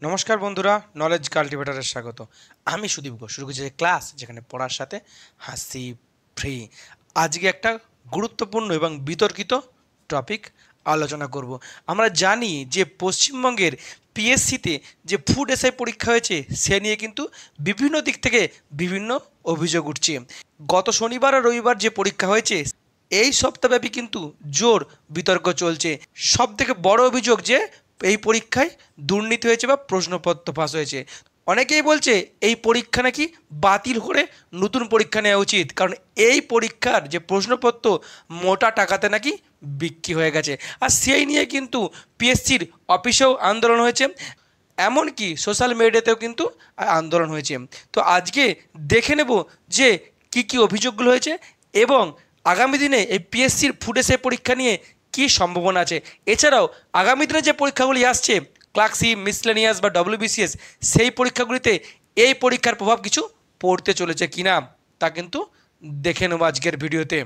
নমস্কার বন্ধুরা, নলেজ কাল্টিভেটারে স্বাগত। আমি সুদীপ ঘোষ, শুরু করছি ক্লাস যেখানে পড়ার সাথে হাসি ফ্রি। আজকে একটা গুরুত্বপূর্ণ এবং বিতর্কিত টপিক আলোচনা করব। আমরা জানি যে পশ্চিমবঙ্গের পিএসসিতে যে ফুড এসআই পরীক্ষা হয়েছে সে নিয়ে কিন্তু বিভিন্ন দিক থেকে বিভিন্ন অভিযোগ উঠছে। গত শনিবার আর রবিবার যে পরীক্ষা হয়েছে এই সপ্তাহব্যাপী কিন্তু জোর বিতর্ক চলছে। সব থেকে বড় অভিযোগ যে এই পরীক্ষায় দুর্নীতি হয়েছে বা প্রশ্নপত্র ফাঁস হয়েছে। অনেকেই বলছে এই পরীক্ষা নাকি বাতিল করে নতুন পরীক্ষা নেওয়া উচিত, কারণ এই পরীক্ষার যে প্রশ্নপত্র মোটা টাকাতে নাকি বিক্রি হয়ে গেছে। আর সেই নিয়ে কিন্তু পিএসসির অফিসেও আন্দোলন হয়েছে, এমনকি সোশ্যাল মিডিয়াতেও কিন্তু আন্দোলন হয়েছে। তো আজকে দেখে নেব যে কি কি অভিযোগগুলো হয়েছে এবং আগামী দিনে এই পিএসসির ফুড এসআই পরীক্ষা নিয়ে কি সম্ভাবনা আছে। এছাড়াও আগামী দিনে যে পরীক্ষাগুলি আসছে ক্লার্কশিপ, মিসলেনিয়াস বা ডব্লিউবিসিএস, সেই পরীক্ষাগুলিতে এই পরীক্ষার প্রভাব কিছু পড়তে চলেছে কিনা তা কিন্তু দেখে নেব আজকের ভিডিওতে।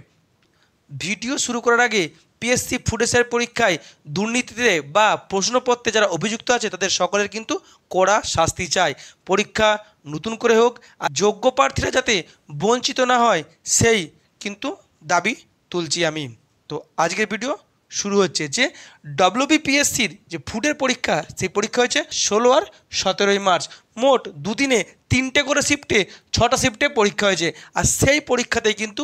ভিডিও শুরু করার আগে পিএসসি ফুড এসআই পরীক্ষায় দুর্নীতিতে বা প্রশ্নপত্রে যারা অভিযুক্ত আছে তাদের সকলের কিন্তু কড়া শাস্তি চাই। পরীক্ষা নতুন করে হোক, আর যোগ্য প্রার্থীরা যাতে বঞ্চিত না হয় সেই কিন্তু দাবি তুলছি আমি। তো আজকের ভিডিও শুরু হচ্ছে যে ডব্লিউবিপিএসসির যে ফুডের পরীক্ষা, সেই পরীক্ষা হয়েছে 16 আর 17 মার্চ। মোট দুদিনে 3টে করে শিফটে 6টা শিফটে পরীক্ষা হয়েছে। আর সেই পরীক্ষাতেই কিন্তু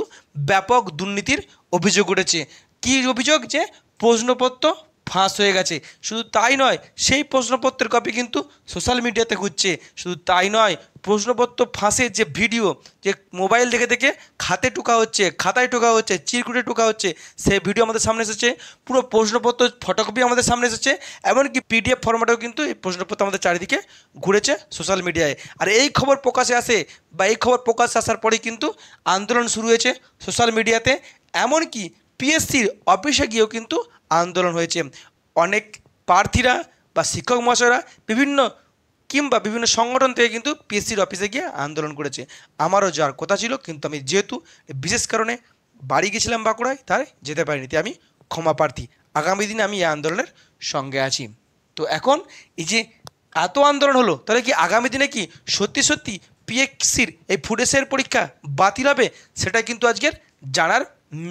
ব্যাপক দুর্নীতির অভিযোগ উঠেছে। কী অভিযোগ? যে প্রশ্নপত্র ফাঁস হয়ে গেছে। শুধু তাই নয়, সেই প্রশ্নপত্রের কপি কিন্তু সোশ্যাল মিডিয়াতে ঘুরছে। শুধু তাই নয়, প্রশ্নপত্র ফাঁসের যে ভিডিও, যে মোবাইল দেখে দেখে খাতায় টোকা হচ্ছে, চিরকুটে টোকা হচ্ছে, সেই ভিডিও আমাদের সামনে এসেছে। পুরো প্রশ্নপত্র ফটোকপি আমাদের সামনে এসেছে। এমনকি পিডিএফ ফরম্যাটেও কিন্তু এই প্রশ্নপত্র আমাদের চারিদিকে ঘুরেছে সোশ্যাল মিডিয়ায়। আর এই খবর প্রকাশে আসে বা এই খবর প্রকাশে আসার পরেই কিন্তু আন্দোলন শুরু হয়েছে সোশ্যাল মিডিয়াতে। এমনকি পিএসসির অফিসে গিয়েও কিন্তু আন্দোলন হয়েছে। অনেক প্রার্থীরা বা শিক্ষক মহাশয়রা বিভিন্ন সংগঠন থেকে কিন্তু পিএসসির অফিসে গিয়ে আন্দোলন করেছে। আমারও যাওয়ার কথা ছিল, কিন্তু আমি যেহেতু বিশেষ কারণে বাড়ি গেছিলাম বাঁকুড়ায়, তাই যেতে পারিনি। তাই আমি ক্ষমা প্রার্থী। আগামী দিনে আমি এই আন্দোলনের সঙ্গে আছি। তো এখন এই যে এত আন্দোলন হলো, তাহলে কি আগামী দিনে কি সত্যি সত্যি পিএসসির এই ফুড এসআইয়ের পরীক্ষা বাতিল হবে? সেটা কিন্তু আজকের জানার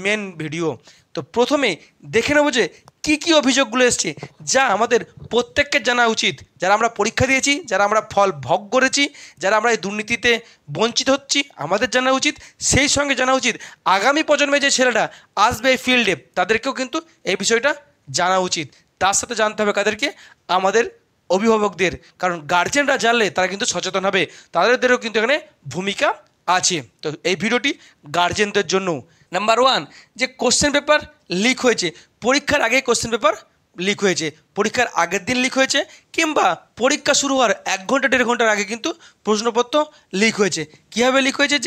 মেন ভিডিও। তো প্রথমে দেখে নেব যে কী কী অভিযোগগুলো এসছে, যা আমাদের প্রত্যেককে জানা উচিত। যারা আমরা পরীক্ষা দিয়েছি, যারা আমরা ফল ভোগ করেছি, যারা আমরা এই দুর্নীতিতে বঞ্চিত হচ্ছি, আমাদের জানা উচিত। সেই সঙ্গে জানা উচিত আগামী প্রজন্মে যে ছেলেরা আসবে এই ফিল্ডে, তাদেরকেও কিন্তু এই বিষয়টা জানা উচিত। তার সাথে জানতে হবে কাদেরকে? আমাদের অভিভাবকদের। কারণ গার্জেনরা জানলে তারা কিন্তু সচেতন হবে, তাদেরও কিন্তু এখানে ভূমিকা আছে। তো এই ভিডিওটি গার্জেনদের জন্য। নাম্বার 1, যে কোশ্চেন পেপার লিক হয়েছে। পরীক্ষার আগে কোশ্চেন পেপার লিক হয়েছে, পরীক্ষার আগের দিন লিক হয়েছে, কিংবা পরীক্ষা শুরু হওয়ার 1 ঘন্টা 1.5 ঘন্টার আগে কিন্তু প্রশ্নপত্র লিক হয়েছে। কীভাবে লিক হয়েছে?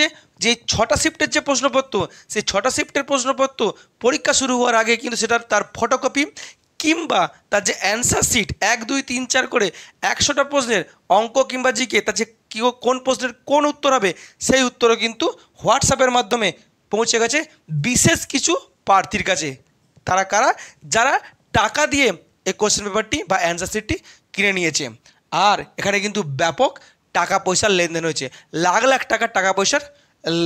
যে 6টা শিফটের যে প্রশ্নপত্র, সেই 6টা শিফটের প্রশ্নপত্র পরীক্ষা শুরু হওয়ার আগে কিন্তু তার ফটোকপি কিংবা তার যে অ্যান্সার শিট 1, 2, 3, 4 করে 100টা প্রশ্নের অঙ্ক কিংবা জিকে তার যে কোন প্রশ্নের কোন উত্তর হবে, সেই উত্তরও কিন্তু হোয়াটসঅ্যাপের মাধ্যমে পৌঁছে গেছে বিশেষ কিছু প্রার্থীর কাছে। তারা কারা? যারা টাকা দিয়ে এই কোশ্চেন পেপারটি বা অ্যান্সার শিটটি কিনে নিয়েছে। আর এখানে কিন্তু ব্যাপক টাকা পয়সার লেনদেন হয়েছে, লাখ লাখ টাকার টাকা পয়সার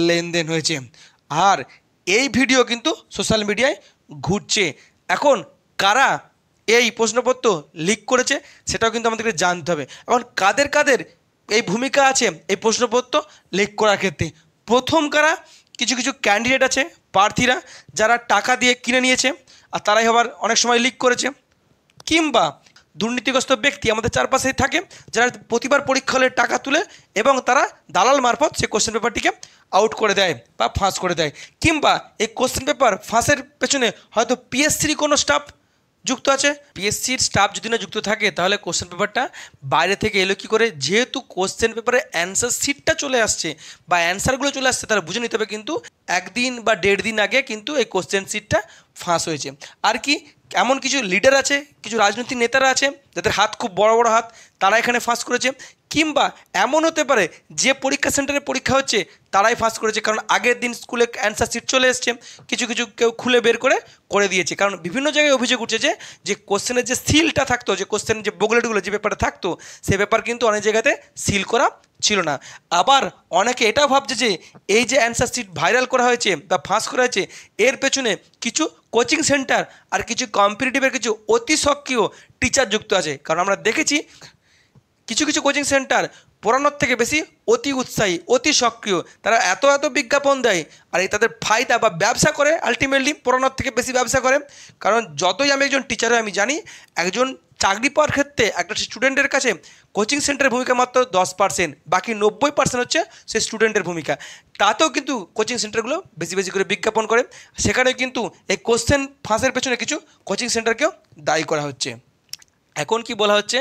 লেনদেন হয়েছে। আর এই ভিডিও কিন্তু সোশ্যাল মিডিয়ায় ঘুরছে। এখন কারা এই প্রশ্নপত্র লিক করেছে সেটাও কিন্তু আমাদেরকে জানতে হবে। এখন কাদের কাদের এই ভূমিকা আছে এই প্রশ্নপত্র লিক করার ক্ষেত্রে? প্রথম কারা? কিছু কিছু ক্যান্ডিডেট আছে, প্রার্থীরা, যারা টাকা দিয়ে কিনে নিয়েছে আর তারাই আবার অনেক সময় লিক করেছে। কিংবা দুর্নীতিগ্রস্ত ব্যক্তি আমাদের চারপাশেই থাকে, যারা প্রতিবার পরীক্ষা হলে টাকা তুলে এবং তারা দালাল মারফত সেই কোশ্চেন পেপারটিকে আউট করে দেয় বা ফাঁস করে দেয়। কিংবা এই কোশ্চেন পেপার ফাঁসের পেছনে হয়তো পিএসসির কোনো স্টাফ যুক্ত আছে। পিএসসির স্টাফ যদি না যুক্ত থাকে তাহলে কোশ্চেন পেপারটা বাইরে থেকে এলো কী করে? যেহেতু কোশ্চেন পেপারে অ্যান্সার শিটটা চলে আসছে বা অ্যান্সারগুলো চলে আসছে, তারা বুঝে নিতে হবে কিন্তু 1 দিন বা 1.5 দিন আগে কিন্তু এই কোশ্চেন শিটটা ফাঁস হয়েছে। আর কি এমন কিছু লিডার আছে, কিছু রাজনৈতিক নেতারা আছে যাদের হাত খুব বড় বড় হাত, তারা এখানে ফাঁস করেছে। কিংবা এমন হতে পারে যে পরীক্ষা সেন্টারে পরীক্ষা হচ্ছে তারাই ফাঁস করেছে, কারণ আগের দিন স্কুলে অ্যান্সার শিট চলে এসছে, কিছু কিছু কেউ খুলে বের করে দিয়েছে। কারণ বিভিন্ন জায়গায় অভিযোগ উঠছে যে কোশ্চেনের যে সিলটা থাকতো, যে কোশ্চেনের যে বুকলেটগুলো যে পেপারে থাকতো, সে পেপার কিন্তু অনেক জায়গাতে সিল করা ছিল না। আবার অনেকে এটাও ভাবছে যে এই যে অ্যান্সার শিট ভাইরাল করা হয়েছে বা ফাঁস করা হয়েছে, এর পেছনে কিছু কোচিং সেন্টার আর কিছু কম্পিটিটিভের কিছু অতি সক্রিয় টিচার যুক্ত আছে। কারণ আমরা দেখেছি কিছু কিছু কোচিং সেন্টার পড়ানোর থেকে বেশি অতি উৎসাহী, অতি সক্রিয়, তারা এত এত বিজ্ঞাপন দেয় আর এই তাদের ফায়দা বা ব্যবসা করে, আলটিমেটলি পড়ানোর থেকে বেশি ব্যবসা করে। কারণ যতই আমি একজন টিচার হয়ে আমি জানি একজন চাকরি পাওয়ার ক্ষেত্রে একটা স্টুডেন্টের কাছে কোচিং সেন্টারের ভূমিকা মাত্র 10%, বাকি 90% হচ্ছে সেই স্টুডেন্টের ভূমিকা। তাতেও কিন্তু কোচিং সেন্টারগুলো বেশি বেশি করে বিজ্ঞাপন করে, সেখানে কিন্তু এই কোশ্চেন ফাঁসের পেছনে কিছু কোচিং সেন্টারকেও দায়ী করা হচ্ছে। এখন কি বলা হচ্ছে,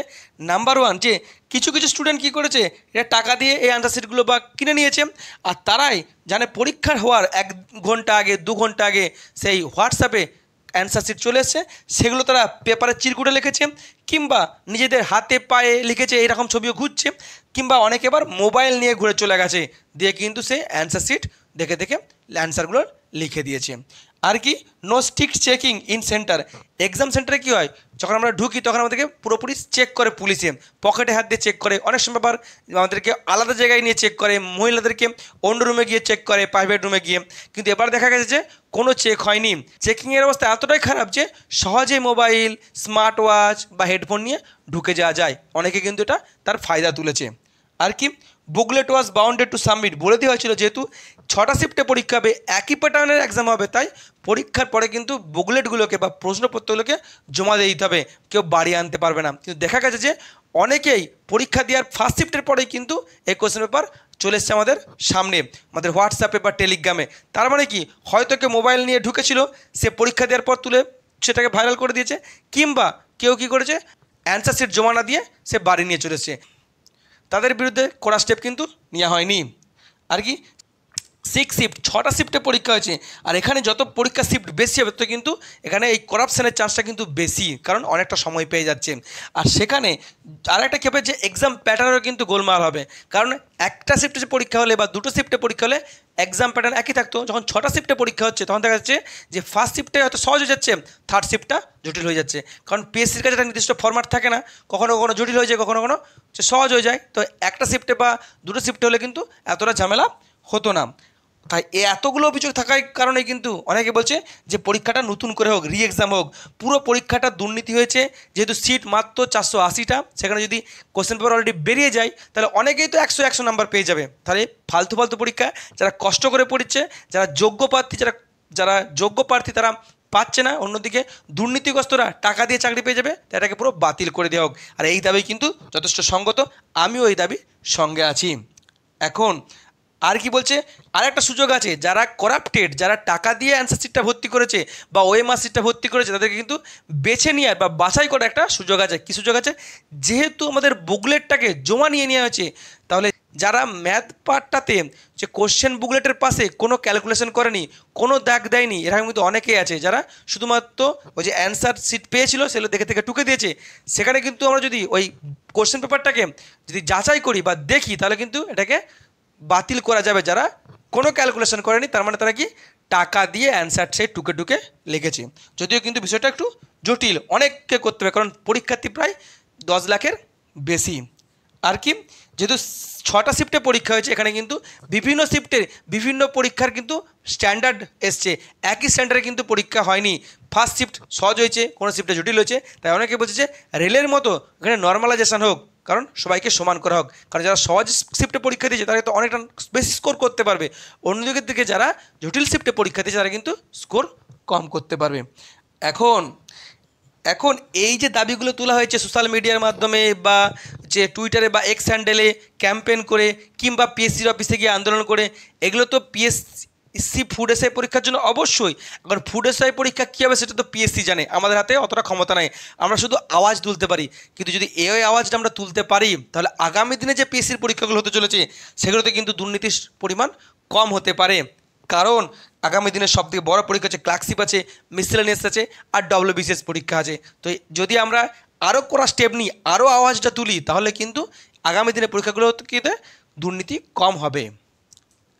নাম্বার ওয়ান, যে কিছু কিছু স্টুডেন্ট কী করেছে, এটা টাকা দিয়ে এই অ্যান্সার শিটগুলো বা কিনে নিয়েছে, আর তারাই জানে পরীক্ষার হওয়ার 1 ঘন্টা আগে 2 ঘন্টা আগে সেই হোয়াটসঅ্যাপে অ্যান্সার শিট চলে এসছে, সেগুলো তারা পেপারে চিরকুটে লিখেছে, কিংবা নিজেদের হাতে পায়ে লিখেছে, এইরকম ছবিও ঘুরছে, কিংবা অনেকে এবার মোবাইল নিয়ে ঘুরে চলে গেছে, দিয়ে কিন্তু সেই অ্যান্সার শিট দেখে দেখে অ্যান্সারগুলো লিখে দিয়েছে। আর কি, no strict checking in centre. Exam সেন্টারে কী হয়, যখন আমরা ঢুকি তখন আমাদেরকে পুরোপুরি চেক করে পুলিশে, পকেটে হাত দিয়ে চেক করে, অনেক সময় আবার আমাদেরকে আলাদা জায়গায় নিয়ে চেক করে, মহিলাদেরকে অন্য রুমে গিয়ে চেক করে, প্রাইভেট রুমে গিয়ে। কিন্তু এবার দেখা গেছে যে কোনো চেক হয়নি। চেকিংয়ের অবস্থা এতটাই খারাপ যে সহজেই মোবাইল, স্মার্ট ওয়াচ বা হেডফোন নিয়ে ঢুকে যাওয়া যায়। অনেকে কিন্তু এটা তার ফায়দা তুলেছে। আর কি, booklet was bounded to submit, বলে দেওয়া হয়েছিল যেহেতু 6টা শিফটে পরীক্ষা হবে, একই প্যাটার্নের এক্সাম হবে, তাই পরীক্ষার পরে কিন্তু বুকলেটগুলোকে বা প্রশ্নপত্রগুলোকে জমা দিয়ে দিতে হবে, কেউ বাড়ি আনতে পারবে না। কিন্তু দেখা গেছে যে অনেকেই পরীক্ষা দেওয়ার ফার্স্ট শিফটের পরেই কিন্তু এই কোশ্চেন পেপার চলে এসছে আমাদের সামনে, আমাদের হোয়াটসঅ্যাপে বা টেলিগ্রামে। তার মানে কি, হয়তো কেউ মোবাইল নিয়ে ঢুকেছিল, সে পরীক্ষা দেওয়ার পর তুলে সেটাকে ভাইরাল করে দিয়েছে, কিংবা কেউ কী করেছে, অ্যান্সার শিট জমা না দিয়ে সে বাড়ি নিয়ে চলে এসেছে, তাদের বিরুদ্ধে কড়া স্টেপ কিন্তু নেওয়া হয়নি। আর কি, 6 শিফট, 6টা শিফটে পরীক্ষা হয়েছে, আর এখানে যত পরীক্ষা শিফট বেশি হবে তত কিন্তু এখানে এই করাপশানের চান্সটা কিন্তু বেশি, কারণ অনেকটা সময় পেয়ে যাচ্ছে। আর সেখানে আরেকটা ক্ষেপে যে এক্সাম প্যাটার্নেরও কিন্তু গোলমাল হবে, কারণ একটা শিফটে পরীক্ষা হলে বা 2টো শিফটে পরীক্ষা হলে এক্সাম প্যাটার্ন একই থাকতো, যখন 6টা শিফটে পরীক্ষা হচ্ছে তখন দেখা যাচ্ছে যে ফার্স্ট শিফটে হয়তো সহজ হয়ে যাচ্ছে, থার্ড শিফটটা জটিল হয়ে যাচ্ছে। কারণ পিএসসির কাছে একটা নির্দিষ্ট ফরম্যাট থাকে না, কখনো কখনো জটিল হয়ে যায়, কখনো কখনো সহজ হয়ে যায়। তো একটা শিফটে বা 2টো শিফটে হলে কিন্তু এতটা ঝামেলা হতো না। তাই এতগুলো অভিযোগ থাকার কারণে কিন্তু অনেকে বলছে যে পরীক্ষাটা নতুন করে হোক, রি এক্সাম হোক। পুরো পরীক্ষাটা দুর্নীতি হয়েছে, যেহেতু সিট মাত্র 480টা, সেখানে যদি কোশ্চেন পেপার অলরেডি বেরিয়ে যায় তাহলে অনেকেই তো 100 নাম্বার পেয়ে যাবে। তাহলে ফালতু ফালতু পরীক্ষা যারা কষ্ট করে পড়ছে, যারা যোগ্য প্রার্থী, যারা যোগ্য প্রার্থী তারা পাচ্ছে না, অন্যদিকে দুর্নীতিগ্রস্তরা টাকা দিয়ে চাকরি পেয়ে যাবে, তাই এটাকে পুরো বাতিল করে দেওয়া হোক। আর এই দাবি কিন্তু যথেষ্ট সঙ্গত, আমিও এই দাবির সঙ্গে আছি। এখন আর কি বলছে, আর একটা সুযোগ আছে, যারা করাপ্টেড, যারা টাকা দিয়ে অ্যান্সার শিটটা ভর্তি করেছে বা ওএমআর শিটটা ভর্তি করেছে, তাদেরকে কিন্তু বেছে নেওয়ার বা বাছাই করার একটা সুযোগ আছে। কী সুযোগ আছে, যেহেতু আমাদের বুকলেটটাকে জমা নিয়ে নেওয়া হয়েছে, তাহলে যারা ম্যাথ পার্টটাতে যে কোশ্চেন বুকলেটের পাশে কোনো ক্যালকুলেশন করেনি, কোনো দাগ দেয়নি, এরকম কিন্তু অনেকেই আছে যারা শুধুমাত্র ওই যে অ্যান্সার শিট পেয়েছিল সেগুলো দেখে থেকে টুকে দিয়েছে। সেখানে কিন্তু আমরা যদি ওই কোশ্চেন পেপারটাকে যদি যাচাই করি বা দেখি, তাহলে কিন্তু এটাকে বাতিল করা যাবে। যারা কোনো ক্যালকুলেশন করেনি, তার মানে তারা কি টাকা দিয়ে অ্যান্সার সেই টুকে টুকে লিখেছে। যদিও কিন্তু বিষয়টা একটু জটিল, অনেককে করতে হবে, কারণ পরীক্ষার্থী প্রায় 10 লাখের বেশি। আর কি, যেহেতু 6টা শিফটে পরীক্ষা হয়েছে, এখানে কিন্তু বিভিন্ন শিফটের বিভিন্ন পরীক্ষার কিন্তু স্ট্যান্ডার্ড এসছে, একই স্ট্যান্ডার্ডে কিন্তু পরীক্ষা হয়নি। ফার্স্ট শিফট সহজ হয়েছে, কোনো শিফটে জটিল হয়েছে, তাই অনেকে বলছে যে রেলের মতো এখানে নর্মালাইজেশন হোক, কারণ সবাইকে সমান করা হোক। কারণ যারা সহজ শিফটে পরীক্ষা দিয়েছে তারা তো অনেকটা বেশি স্কোর করতে পারবে, অন্যদিকের দিকে যারা জটিল শিফটে পরীক্ষা দিয়েছে তারা কিন্তু স্কোর কম করতে পারবে। এখন এই যে দাবিগুলো তোলা হয়েছে সোশ্যাল মিডিয়ার মাধ্যমে বা যে টুইটারে বা এক্স হ্যান্ডেলে ক্যাম্পেন করে, কিংবা পিএসসির অফিসে গিয়ে আন্দোলন করে, এগুলো তো পিএসসি ফুড এসআই পরীক্ষার জন্য অবশ্যই। এখন ফুড এসআই পরীক্ষা কী হবে সেটা তো পিএসসি জানে, আমাদের হাতে অতটা ক্ষমতা নাই, আমরা শুধু আওয়াজ তুলতে পারি। কিন্তু যদি এই আওয়াজটা আমরা তুলতে পারি, তাহলে আগামী দিনে যে পিএসসির পরীক্ষাগুলো হতে চলেছে সেগুলোতে কিন্তু দুর্নীতির পরিমাণ কম হতে পারে। কারণ আগামী দিনের সবথেকে বড় পরীক্ষা আছে ক্লার্কশিপ আছে, মিসেলেনিয়াস আছে, আর WBCS পরীক্ষা আছে। তো যদি আমরা আরও করা স্টেপ নিই, আরও আওয়াজটা তুলি, তাহলে কিন্তু আগামী দিনের পরীক্ষাগুলোতে দুর্নীতি কম হবে।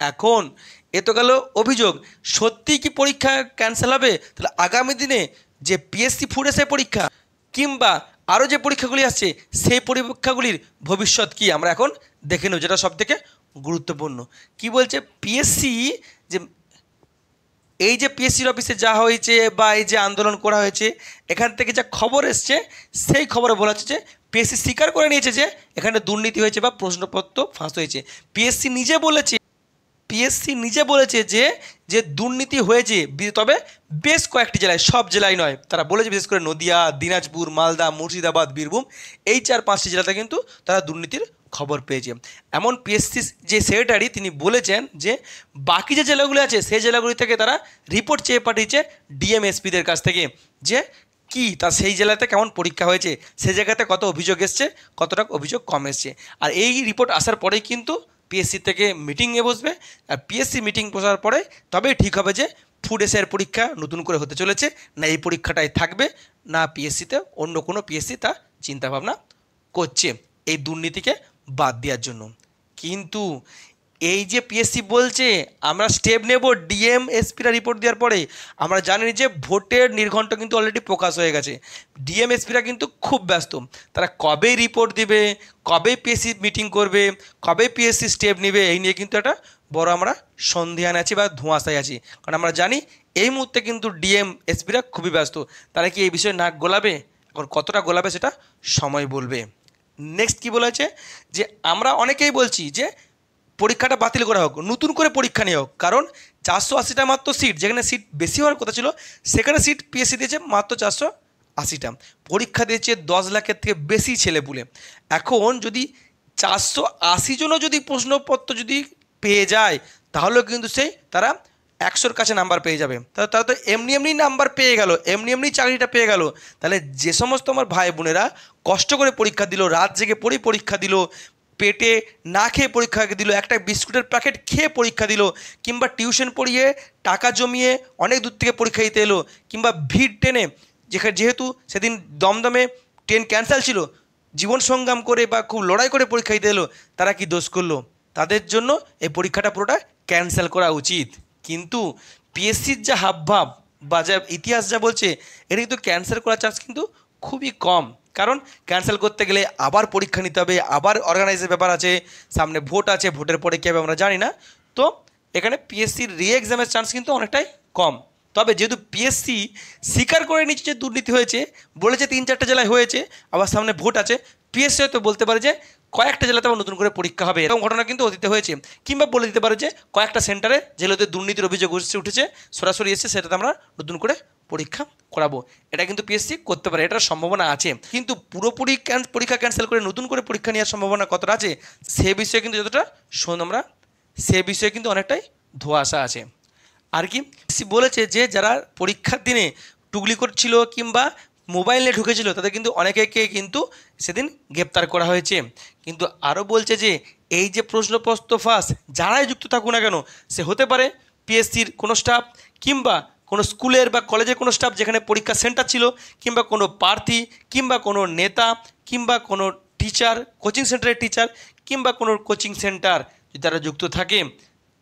এখন এ তো গেল অভিযোগ, সত্যিই কি পরীক্ষা ক্যান্সেল হবে? তাহলে আগামী দিনে যে পিএসসি ফুড এসআই পরীক্ষা কিংবা আরও যে পরীক্ষাগুলি আসছে সেই পরীক্ষাগুলির ভবিষ্যৎ কি আমরা এখন দেখে নেব, যেটা সবথেকে গুরুত্বপূর্ণ। কি বলছে পিএসসি, যে এই যে পিএসসির অফিসে যা হয়েছে বা এই যে আন্দোলন করা হয়েছে, এখান থেকে যা খবর এসছে সেই খবরে বলা হচ্ছে যে পিএসসি স্বীকার করে নিয়েছে যে এখানে দুর্নীতি হয়েছে বা প্রশ্নপত্র ফাঁস হয়েছে। পিএসসি নিজে বলেছে যে যে দুর্নীতি হয়েছে, তবে বেশ কয়েকটি জেলায়, সব জেলায় নয়। তারা বলেছে বিশেষ করে নদিয়া, দিনাজপুর, মালদা, মুর্শিদাবাদ, বীরভূম, এই 4-5টি জেলাতে কিন্তু তারা দুর্নীতির খবর পেয়েছে। এমন পিএসসি যে সেক্রেটারি তিনি বলেছেন যে বাকি যে জেলাগুলি আছে সেই জেলাগুলি থেকে তারা রিপোর্ট চেয়ে পাঠিয়েছে ডিএমএসপিদের কাছ থেকে, যে কি তা সেই জেলাতে কেমন পরীক্ষা হয়েছে, সেই জায়গাতে কত অভিযোগ এসছে, কতটা অভিযোগ কম এসছে। আর এই রিপোর্ট আসার পরেই কিন্তু পিএসসি থেকে মিটিংয়ে বসবে, আর পিএসসি মিটিং বসার পরে তবেই ঠিক হবে যে ফুড এসআইয়ের পরীক্ষা নতুন করে হতে চলেছে, না এই পরীক্ষাটাই থাকবে, না পিএসসিতে অন্য কোনো পিএসসি তা চিন্তাভাবনা করছে এই দুর্নীতিকে বাদ দেওয়ার জন্য। কিন্তু এই যে পিএসসি বলছে আমরা স্টেপ নেব ডিএমএসপিরা রিপোর্ট দেওয়ার পরে, আমরা জানি যে ভোটের নির্ঘণ্ট কিন্তু অলরেডি প্রকাশ হয়ে গেছে। ডিএমএসপিরা কিন্তু খুব ব্যস্ত, তারা কবে রিপোর্ট দিবে, কবে পিএসসি মিটিং করবে, কবে পিএসসি স্টেপ নেবে, এই নিয়ে কিন্তু একটা বড় আমরা সন্দেহান আছি বা ধোঁয়াশায় আছি। কারণ আমরা জানি এই মুহূর্তে কিন্তু ডিএমএসপিরা খুবই ব্যস্ত, তারা কি এই বিষয়ে নাক গোলাবে? এখন কতটা গোলাবে সেটা সময় বলবে। নেক্সট কি বলেছে, যে আমরা অনেকেই বলছি যে পরীক্ষাটা বাতিল করা হোক, নতুন করে পরীক্ষা নেওয়া হোক, কারণ 480টা মাত্র সিট, যেখানে সিট বেশি হওয়ার কথা ছিল সেখানে সিট পিএসসি দিয়েছে মাত্র 480টা, পরীক্ষা দিয়েছে 10 লাখের থেকে বেশি ছেলেপুলে। এখন যদি 480 জনও যদি প্রশ্নপত্র যদি পেয়ে যায়, তাহলেও কিন্তু তারা 100-র কাছে নাম্বার পেয়ে যাবে। তারা তো এমনি নাম্বার পেয়ে গেল, এমনি চাকরিটা পেয়ে গেল। তাহলে যে সমস্ত আমার ভাই বোনেরা কষ্ট করে পরীক্ষা দিল, রাত জেগে পরীক্ষা দিল, পেটে না খেয়ে পরীক্ষা দিল, একটা বিস্কুটের প্যাকেট খেয়ে পরীক্ষা দিল, কিংবা টিউশন পড়িয়ে টাকা জমিয়ে অনেক দূর থেকে পরীক্ষা দিতে এলো, কিংবা ভিড় টেনে, যেহেতু সেদিন দমদমে ট্রেন ক্যান্সেল ছিল, জীবন সংগ্রাম করে বা খুব লড়াই করে পরীক্ষা দিতে এলো, তারা কি দোষ করলো? তাদের জন্য এই পরীক্ষাটা পুরোটা ক্যান্সেল করা উচিত। কিন্তু পিএসসির যা হাবভাব বা যা ইতিহাস যা বলছে, এটা কিন্তু ক্যান্সেল করার চান্স কিন্তু খুবই কম। কারণ ক্যান্সেল করতে গেলে আবার পরীক্ষা নিতে হবে, আবার অর্গানাইজের ব্যাপার আছে, সামনে ভোট আছে, ভোটের পরে কী হবে আমরা জানি না। তো এখানে পিএসসির এক্সামের চান্স কিন্তু অনেকটাই কম। তবে যেহেতু পিএসসি স্বীকার করে নিচ্ছে যে দুর্নীতি হয়েছে, বলেছে 3-4টা জেলায় হয়েছে, আবার সামনে ভোট আছে, পিএসসি হয়তো বলতে পারে যে কয়েকটা জেলাতে আবার নতুন করে পরীক্ষা হবে, এরকম ঘটনা কিন্তু অতীতে হয়েছে। কিংবা বলে দিতে পারে যে কয়েকটা সেন্টারে যেগুলোতে দুর্নীতির অভিযোগ উঠেছে সরাসরি এসে সেটাতে আমরা নতুন করে পরীক্ষা করাবো, এটা কিন্তু পিএসসি করতে পারে, এটার সম্ভাবনা আছে। কিন্তু পুরোপুরি পরীক্ষা ক্যান্সেল করে নতুন করে পরীক্ষা নেওয়ার সম্ভাবনা কতটা আছে সে বিষয়ে কিন্তু যতটা আমরা সে বিষয়ে কিন্তু অনেকটাই ধোঁয়াশা আছে। আর কি বলেছে যে যারা পরীক্ষার দিনে টুকলি করছিল কিংবা মোবাইলে ঢুকেছিল তাদের কিন্তু অনেকেকে কিন্তু সেদিন গ্রেপ্তার করা হয়েছে। কিন্তু আরও বলছে যে এই যে প্রশ্নপত্র ফাঁস যারাই যুক্ত থাকুক না কেন, সে হতে পারে পিএসসির কোনো স্টাফ, কিংবা কোনো স্কুলের বা কলেজের কোনো স্টাফ যেখানে পরীক্ষা সেন্টার ছিল, কিংবা কোনো প্রার্থী, কিংবা কোনো নেতা, কিংবা কোনো টিচার, কোচিং সেন্টারের টিচার, কিংবা কোনো কোচিং সেন্টার যদি তারা যুক্ত থাকে,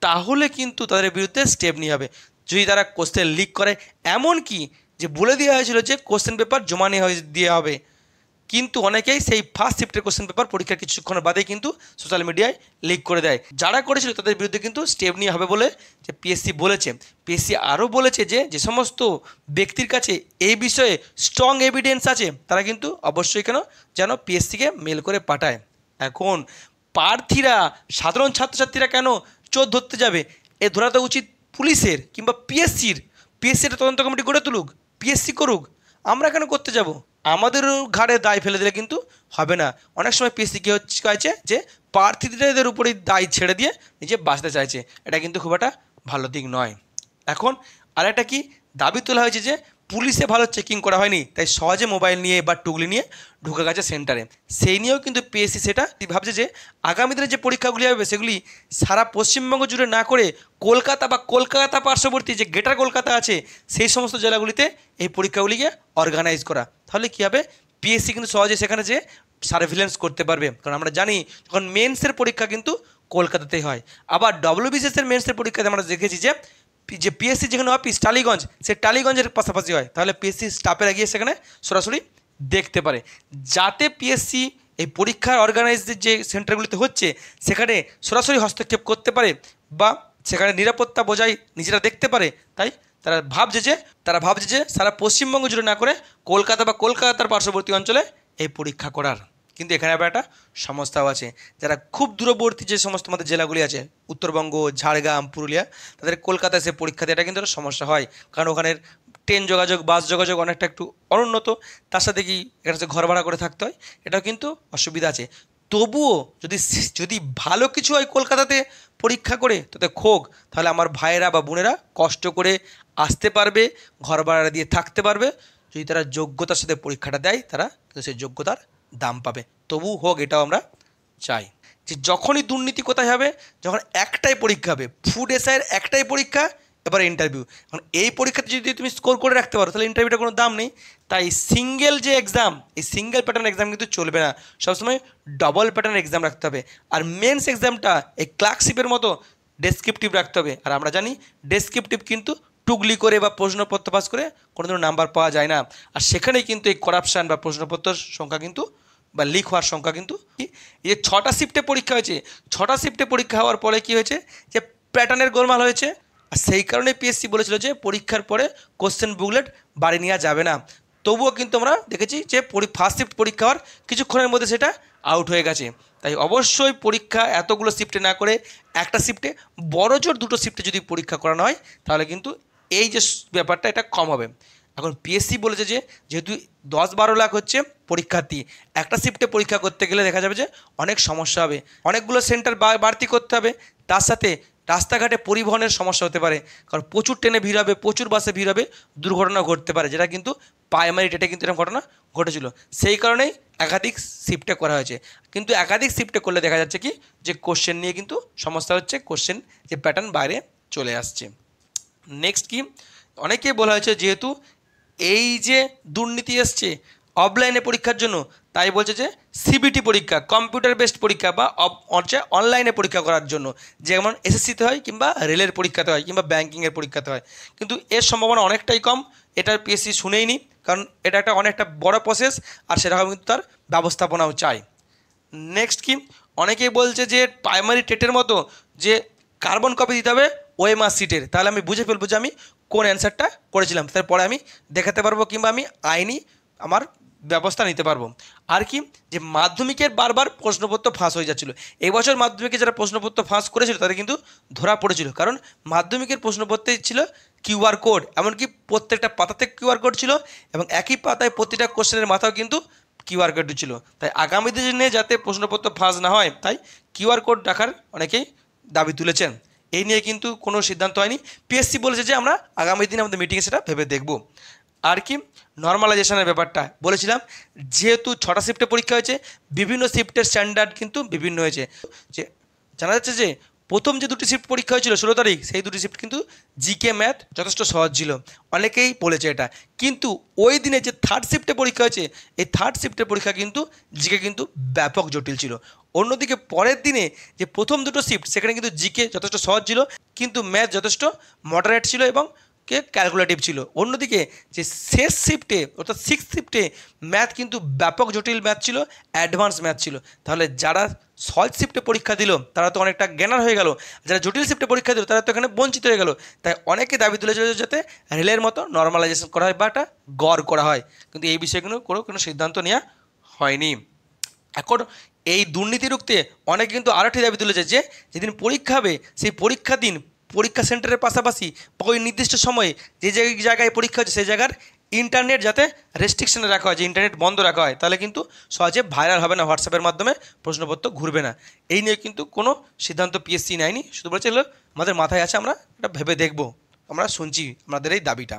তাহলে কিন্তু তাদের বিরুদ্ধে স্টেপ নিয়ে হবে। যদি তারা কোশ্চেন লিক করে, এমন কি যে বলে দেওয়া হয়েছিল যে কোশ্চেন পেপার জমা দেওয়া হবে, কিন্তু অনেকেই সেই ফার্স্ট শিফটের কোশ্চেন পেপার পরীক্ষার কিছুক্ষণ বাদেই কিন্তু সোশ্যাল মিডিয়ায় লিক করে দেয়। যারা করেছিল তাদের বিরুদ্ধে কিন্তু স্টেপ নিয়ে হবে বলে যে পিএসসি বলেছে। পিএসসি আরও বলেছে যে যে সমস্ত ব্যক্তির কাছে এই বিষয়ে স্ট্রং এভিডেন্স আছে তারা কিন্তু অবশ্যই যেন পিএসসিকে মেল করে পাঠায়। এখন প্রার্থীরা, সাধারণ ছাত্রছাত্রীরা কেন চোর ধরতে যাবে? এ ধরা তো উচিত পুলিশের কিংবা পিএসসির একটা তদন্ত কমিটি গড়ে তুলুক, পিএসসি করুক, আমরা কেন করতে যাব? আমাদেরও ঘাড়ে দায় ফেলে দিলে কিন্তু হবে না। অনেক সময় পিএসসি কী চাইছে যে প্রার্থীদের উপরেই দায় ছেড়ে দিয়ে নিজে বাঁচতে চাইছে, এটা কিন্তু খুব একটা ভালো দিক নয়। এখন আরেকটা কি দাবি তোলা হয়েছে যে পুলিশে ভালো চেকিং করা হয়নি, তাই সহজে মোবাইল নিয়ে বা টুকলি নিয়ে ঢুকে গেছে সেন্টারে। সেই নিয়েও কিন্তু পিএসসি সেটা ভাবছে যে আগামী দিনে যে পরীক্ষাগুলি হবে সেগুলি সারা পশ্চিমবঙ্গ জুড়ে না করে কলকাতা বা কলকাতা পার্শ্ববর্তী যে গ্রেটার কলকাতা আছে সেই সমস্ত জেলাগুলিতে এই পরীক্ষাগুলিকে অর্গানাইজ করা। তাহলে কী হবে, পিএসসি কিন্তু সহজে সেখানে যে সার্ভিলেন্স করতে পারবে। কারণ আমরা জানি যখন মেন্সের পরীক্ষা কিন্তু কলকাতাতেই হয়, আবার ডব্লিউবিসিএসের মেন্সের পরীক্ষাতে আমরা দেখেছি যে পিএসসি যেখানে অফিস টালিগঞ্জ, সে টালিগঞ্জের পাশাপাশি হয়, তাহলে পিএসসি স্টাফেরা গিয়ে সেখানে সরাসরি দেখতে পারে, যাতে পিএসসি এই পরীক্ষার অর্গানাইজের যে সেন্টারগুলিতে হচ্ছে সেখানে সরাসরি হস্তক্ষেপ করতে পারে বা সেখানে নিরাপত্তা বজায় নিজেরা দেখতে পারে। তাই তারা ভাবছে যে সারা পশ্চিমবঙ্গ জুড়ে না করে কলকাতা বা কলকাতার পার্শ্ববর্তী অঞ্চলে এই পরীক্ষা করার। কিন্তু এখানে আবার একটা সমস্যাও আছে, যারা খুব দূরবর্তী যে সমস্ত আমাদের জেলাগুলি আছে উত্তরবঙ্গ, ঝাড়গ্রাম, পুরুলিয়া, তাদের কলকাতায় সে পরীক্ষা দেওয়াটা কিন্তু একটা সমস্যা হয়। কারণ ওখানের ট্রেন যোগাযোগ, বাস যোগাযোগ অনেকটা একটু অনুন্নত, তার সাথে কি এখানে ঘর ভাড়া করে থাকতে হয়, এটাও কিন্তু অসুবিধা আছে। তবুও যদি ভালো কিছু হয় কলকাতাতে পরীক্ষা করে তাতে খোক, তাহলে আমার ভাইয়েরা বা বোনেরা কষ্ট করে আসতে পারবে, ঘর ভাড়া দিয়ে থাকতে পারবে। যদি তারা যোগ্যতার সাথে পরীক্ষাটা দেয়, তারা সেই যোগ্যতার দাম পাবে। তবু হোক, এটাও আমরা চাই যে যখনই দুর্নীতি কোথায় হবে, যখন একটাই পরীক্ষা হবে, ফুড এসআইয়ের একটাই পরীক্ষা, এবার ইন্টারভিউ। এখন এই পরীক্ষাতে যদি তুমি স্কোর করে রাখতে পারো তাহলে ইন্টারভিউটা কোনো দাম নেই। তাই সিঙ্গেল যে এক্সাম, এই সিঙ্গেল প্যাটার্ন এক্সাম কিন্তু চলবে না, সবসময় ডবল প্যাটার্ন এক্সাম রাখতে হবে। আর মেন্স এক্সামটা এই ক্লার্কশিপের মতো ডেসক্রিপটিভ রাখতে হবে। আর আমরা জানি ডেসক্রিপটিভ কিন্তু টুগলি করে বা প্রশ্নপত্র পাস করে কোনোদিনও নাম্বার পাওয়া যায় না। আর সেখানেই কিন্তু এই করাপশান বা প্রশ্নপত্রের সংখ্যা কিন্তু বা লিক হওয়ার সংখ্যা কিন্তু, এই যে 6টা শিফটে পরীক্ষা হয়েছে, 6টা শিফটে পরীক্ষা হওয়ার পরে কি হয়েছে যে প্যাটার্নের গোলমাল হয়েছে। আর সেই কারণে পিএসসি বলেছিল যে পরীক্ষার পরে কোশ্চেন বুকলেট বাড়ি নেওয়া যাবে না। তবুও কিন্তু আমরা দেখেছি যে ফার্স্ট শিফট পরীক্ষা হওয়ার কিছুক্ষণের মধ্যে সেটা আউট হয়ে গেছে। তাই অবশ্যই পরীক্ষা এতগুলো শিফটে না করে একটা শিফটে, বড় জোর 2টো শিফটে যদি পরীক্ষা করানো হয় তাহলে কিন্তু এই যে ব্যাপারটা এটা কম হবে। এখন পিএসসি বলেছে যে যেহেতু 10-12 লাখ হচ্ছে পরীক্ষার্থী, একটা শিফটে পরীক্ষা করতে গেলে দেখা যাবে যে অনেক সমস্যা হবে, অনেকগুলো সেন্টার বাড়তি করতে হবে, তার সাথে রাস্তাঘাটে পরিবহনের সমস্যা হতে পারে, কারণ প্রচুর ট্রেনে ভিড় হবে, প্রচুর বাসে ভিড় হবে, দুর্ঘটনা ঘটতে পারে, যেটা কিন্তু প্রাইমারি ডেটে কিন্তু এরকম ঘটনা ঘটেছিল। সেই কারণেই একাধিক শিফটে করা হয়েছে। কিন্তু একাধিক শিফটে করলে দেখা যাচ্ছে কি যে কোশ্চেন নিয়ে কিন্তু সমস্যা হচ্ছে, কোশ্চেন যে প্যাটার্ন বাইরে চলে আসছে। নেক্সট কি, অনেকেই বলা হয়েছে যেহেতু এই যে দুর্নীতি এসছে অফলাইনে পরীক্ষার জন্য, তাই বলছে যে সিবিটি পরীক্ষা, কম্পিউটার বেসড পরীক্ষা বা অনলাইনে পরীক্ষা করার জন্য, যেমন এসএসসিতে হয় কিংবা রেলের পরীক্ষাতে হয় কিংবা ব্যাঙ্কিংয়ের পরীক্ষাতে হয়। কিন্তু এর সম্ভাবনা অনেকটাই কম, এটার পিএসসি শুনেইনি, কারণ এটা একটা অনেকটা বড় প্রসেস আর সেরকম কিন্তু তার ব্যবস্থাপনাও চাই। নেক্সট কি, অনেকেই বলছে যে প্রাইমারি টেটের মতো যে কার্বন কপি দিতে হবে ওএমআর সিটের, তাহলে আমি বুঝে ফেলবো যে আমি কোন অ্যান্সারটা করেছিলাম, তারপরে আমি দেখাতে পারবো কিংবা আমি আইনি আমার ব্যবস্থা নিতে পারবো। আর কি, যে মাধ্যমিকের বারবার প্রশ্নপত্র ফাঁস হয়ে যাচ্ছিলো, এই বছর মাধ্যমিকে যারা প্রশ্নপত্র ফাঁস করেছিল তাদের কিন্তু ধরা পড়েছিল, কারণ মাধ্যমিকের প্রশ্নপত্রে ছিল কিউআর কোড, এমনকি প্রত্যেকটা পাতাতে কিউআর কোড ছিল এবং একই পাতায় প্রতিটা কোশ্চেনের মাথাও কিন্তু কিউআর কোড ছিল। তাই আগামী দিনে যাতে প্রশ্নপত্র ফাঁস না হয়, তাই কিউআর কোড রাখার অনেকেই দাবি তুলেছেন। এই নিয়ে কিন্তু কোনো সিদ্ধান্ত হয়নি, পিএসসি বলেছে যে আমরা আগামী দিনে আমাদের মিটিংয়ে সেটা ভেবে দেখব। আর কি, নর্মালাইজেশনের ব্যাপারটা বলেছিলাম, যেহেতু 6টা শিফটে পরীক্ষা হয়েছে, বিভিন্ন শিফটের স্ট্যান্ডার্ড কিন্তু বিভিন্ন হয়েছে। যে জানা যাচ্ছে যে প্রথম যে 2টি শিফট পরীক্ষা হয়েছিল 16 তারিখ, সেই 2টি শিফট কিন্তু জিকে ম্যাথ যথেষ্ট সহজ ছিল, অনেকেই বলেছে এটা। কিন্তু ওই দিনে যে 3rd শিফটে পরীক্ষা হয়েছে, এই 3rd শিফটের পরীক্ষা কিন্তু জিকে কিন্তু ব্যাপক জটিল ছিল। অন্যদিকে পরের দিনে যে প্রথম 2টো শিফট, সেখানে কিন্তু জিকে যথেষ্ট সহজ ছিল, কিন্তু ম্যাথ যথেষ্ট মডারেট ছিল এবং ক্যালকুলেটিভ ছিল। অন্যদিকে যে শেষ শিফটে অর্থাৎ 6th শিফটে ম্যাথ কিন্তু ব্যাপক জটিল ম্যাথ ছিল, অ্যাডভান্স ম্যাথ ছিল। তাহলে যারা সহজ শিফটে পরীক্ষা দিল তারা তো অনেকটা জ্ঞানার হয়ে গেল, যারা জটিল শিফটে পরীক্ষা দিল তারা তো এখানে বঞ্চিত হয়ে গেল। তাই অনেকে দাবি তুলেছিল যাতে রেলের মতো নর্মালাইজেশন করা হয় বা একটা গড় করা হয়, কিন্তু এই বিষয়গুলো কোনো সিদ্ধান্ত নেওয়া হয়নি। এখন এই দুর্নীতি রুখতে অনেকে কিন্তু আরও একটি দাবি তুলেছে যে যেদিন পরীক্ষা হবে সেই পরীক্ষা দিন পরীক্ষা সেন্টারের পাশাপাশি বা ওই নির্দিষ্ট সময়ে যে জায়গায় পরীক্ষা হচ্ছে সেই জায়গার ইন্টারনেট যাতে রেস্ট্রিকশনে রাখা হয়, যে ইন্টারনেট বন্ধ রাখা হয়, তাহলে কিন্তু সহজে ভাইরাল হবে না, হোয়াটসঅ্যাপের মাধ্যমে প্রশ্নপত্র ঘুরবে না। এই নিয়ে কিন্তু কোনো সিদ্ধান্ত পিএসসি নেয়নি, শুধু বলেছে এগুলো আমাদের মাথায় আছে, আমরা এটা ভেবে দেখব, আমরা শুনছি আমাদের এই দাবিটা।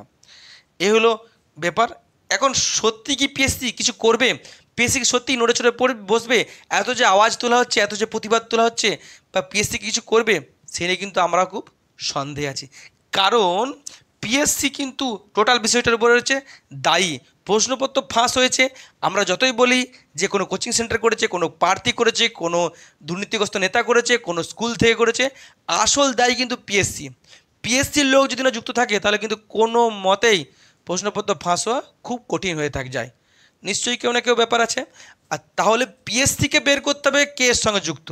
এ হলো ব্যাপার। এখন সত্যি কি পিএসসি কিছু করবে? পিএসসি কি সত্যি নড়ে চড়ে পড়ে বসবে? এত যে আওয়াজ তোলা হচ্ছে, এত যে প্রতিবাদ তোলা হচ্ছে, বা পিএসসি কিছু করবে, সে নিয়ে কিন্তু আমরা খুব সন্দেহে আছি। কারণ পিএসসি কিন্তু টোটাল বিষয়টার উপরে রয়েছে দায়ী। প্রশ্নপত্র ফাঁস হয়েছে, আমরা যতই বলি যে কোনো কোচিং সেন্টার করেছে, কোনো প্রার্থী করেছে, কোনো দুর্নীতিগ্রস্ত নেতা করেছে, কোনো স্কুল থেকে করেছে, আসল দায়ী কিন্তু পিএসসি। পিএসসির লোক যদি না যুক্ত থাকে তাহলে কিন্তু কোনো মতেই প্রশ্নপত্র ফাঁস হওয়া খুব কঠিন হয়ে যায়। নিশ্চয়ই কেউ না কেউ ব্যাপার আছে। আর তাহলে পিএসসিকে বের করতে হবে কে এর সঙ্গে যুক্ত,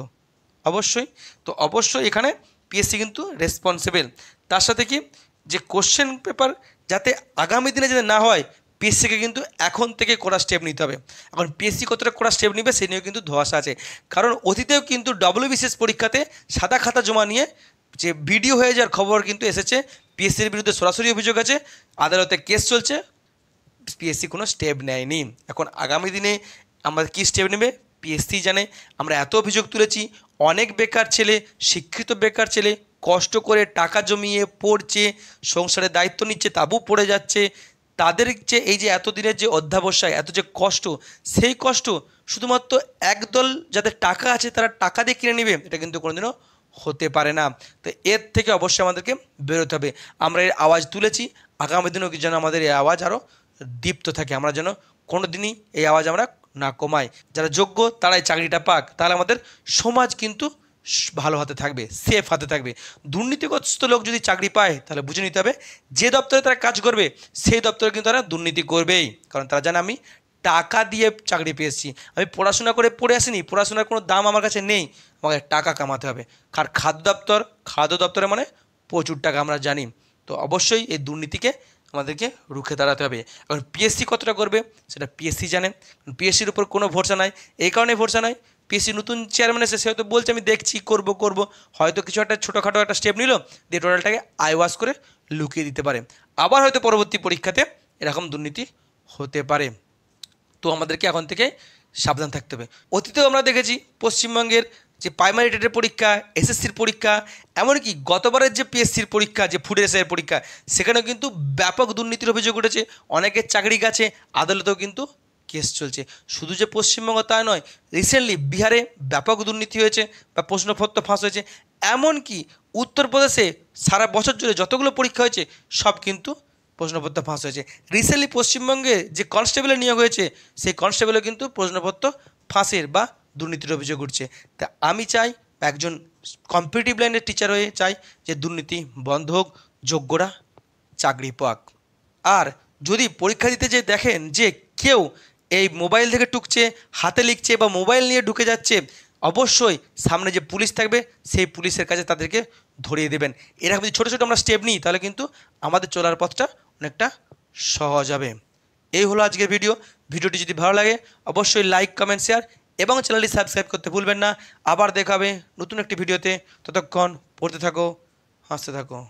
অবশ্যই। তো অবশ্যই এখানে পিএসসি কিন্তু রেসপন্সিবল। তার সাথে কি যে কোশ্চেন পেপার যাতে আগামী দিনে যাতে না হয়, পিএসসিকে কিন্তু এখন থেকে কড়া স্টেপ নিতে হবে। এখন পিএসসি কতটা কড়া স্টেপ নেবে সে নিয়েও কিন্তু ধোঁয়াশা আছে। কারণ অতীতেও কিন্তু ডব্লিউবিসিএস পরীক্ষাতে সাদা খাতা জমা নিয়ে যে ভিডিও হয়ে যাওয়ার খবর কিন্তু এসেছে। পিএসসির বিরুদ্ধে সরাসরি অভিযোগ আছে, আদালতে কেস চলছে, পিএসসি কোনো স্টেপ নেয়নি। এখন আগামী দিনে আমরা কী স্টেপ নেবে পিএসসি জানে। আমরা এত অভিযোগ তুলেছি, অনেক বেকার ছেলে, শিক্ষিত বেকার ছেলে কষ্ট করে টাকা জমিয়ে পড়ছে, সংসারের দায়িত্ব নিচ্ছে, তাবু পড়ে যাচ্ছে। তাদের যে এই যে এতদিনের যে অধ্যাবসায়, এত যে কষ্ট, সেই কষ্ট শুধুমাত্র একদল যাদের টাকা আছে তারা টাকা দিয়ে কিনে নেবে, এটা কিন্তু কোনোদিনও হতে পারে না। তো এর থেকে অবশ্যই আমাদেরকে বেরোতে হবে। আমরা এর আওয়াজ তুলেছি, আগামী দিনেও যেন আমাদের এই আওয়াজ আরও দীপ্ত থাকে, আমরা যেন কোনো দিনই এই আওয়াজ আমরা না কমাই। যারা যোগ্য তারাই চাকরিটা পাক, তাহলে আমাদের সমাজ কিন্তু ভালো হাতে থাকবে, সেফ হাতে থাকবে। দুর্নীতিগ্রস্ত লোক যদি চাকরি পায় তাহলে বুঝে নিতে হবে যে দপ্তরে তারা কাজ করবে সেই দপ্তরে কিন্তু তারা দুর্নীতি করবেই। কারণ তারা জানে আমি টাকা দিয়ে চাকরি পেয়েছি, আমি পড়াশোনা করে পড়ে আসিনি, পড়াশোনার কোনো দাম আমার কাছে নেই, আমাকে টাকা কামাতে হবে। আর খাদ্য দপ্তরে মানে প্রচুর টাকা আমরা জানি। তো অবশ্যই এই দুর্নীতিকে আমাদেরকে রুখে দাঁড়াতে হবে। এখন পিএসসি কতটা করবে সেটা পিএসসি জানে। পিএসসির উপর কোনো ভরসা নাই, এই কারণে ভরসা নাই পিএসসি নতুন চেয়ারম্যান এসে সে হয়তো বলছে আমি দেখছি করব, হয়তো কিছু একটা ছোটোখাটো একটা স্টেপ নিল, দিয়ে টোটালটাকে আইওয়াশ করে লুকিয়ে দিতে পারে। আবার হয়তো পরবর্তী পরীক্ষাতে এরকম দুর্নীতি হতে পারে। তো আমাদেরকে এখন থেকে সাবধান থাকতে হবে। অতীতেও আমরা দেখেছি পশ্চিমবঙ্গের যে প্রাইমারি টেটের পরীক্ষা, এসএসসির পরীক্ষা, এমনকি গতবারের যে পিএসসির পরীক্ষা, যে ফুড এসআইয়ের পরীক্ষা, সেখানেও কিন্তু ব্যাপক দুর্নীতির অভিযোগ উঠেছে, অনেকের চাকরি গেছে, আদালতেও কিন্তু কেস চলছে। শুধু যে পশ্চিমবঙ্গ তা নয়, রিসেন্টলি বিহারে ব্যাপক দুর্নীতি হয়েছে বা প্রশ্নপত্র ফাঁস হয়েছে। এমনকি উত্তরপ্রদেশে সারা বছর জুড়ে যতগুলো পরীক্ষা হয়েছে সব কিন্তু প্রশ্নপত্র ফাঁস হয়েছে। রিসেন্টলি পশ্চিমবঙ্গে যে কনস্টেবলের নিয়োগ হয়েছে সেই কনস্টেবলও কিন্তু প্রশ্নপত্র ফাঁসের বা দুর্নীতির অভিযোগ উঠছে। তা আমি চাই একজন কম্পিটিটিভ লাইনের টিচার হয়ে চাই যে দুর্নীতি বন্ধ হোক, যোগ্যরা চাকরি পাক। আর যদি পরীক্ষা দিতে যে দেখেন যে কেউ এই মোবাইল থেকে টুকছে, হাতে লিখছে বা মোবাইল নিয়ে ঢুকে যাচ্ছে, অবশ্যই সামনে যে পুলিশ থাকবে সেই পুলিশের কাছে তাদেরকে ধরিয়ে দেবেন। এরকম যদি ছোটো ছোটো আমরা স্টেপ নিই তাহলে কিন্তু আমাদের চলার পথটা অনেকটা সহজ হবে। এই হলো আজকের ভিডিওটি যদি ভালো লাগে অবশ্যই লাইক, কমেন্ট, শেয়ার এবং চ্যানেলটি সাবস্ক্রাইব করতে ভুলবেন না। আবার দেখা হবে নতুন একটি ভিডিওতে। ততক্ষণ পড়তে থাকো, হাসতে থাকো।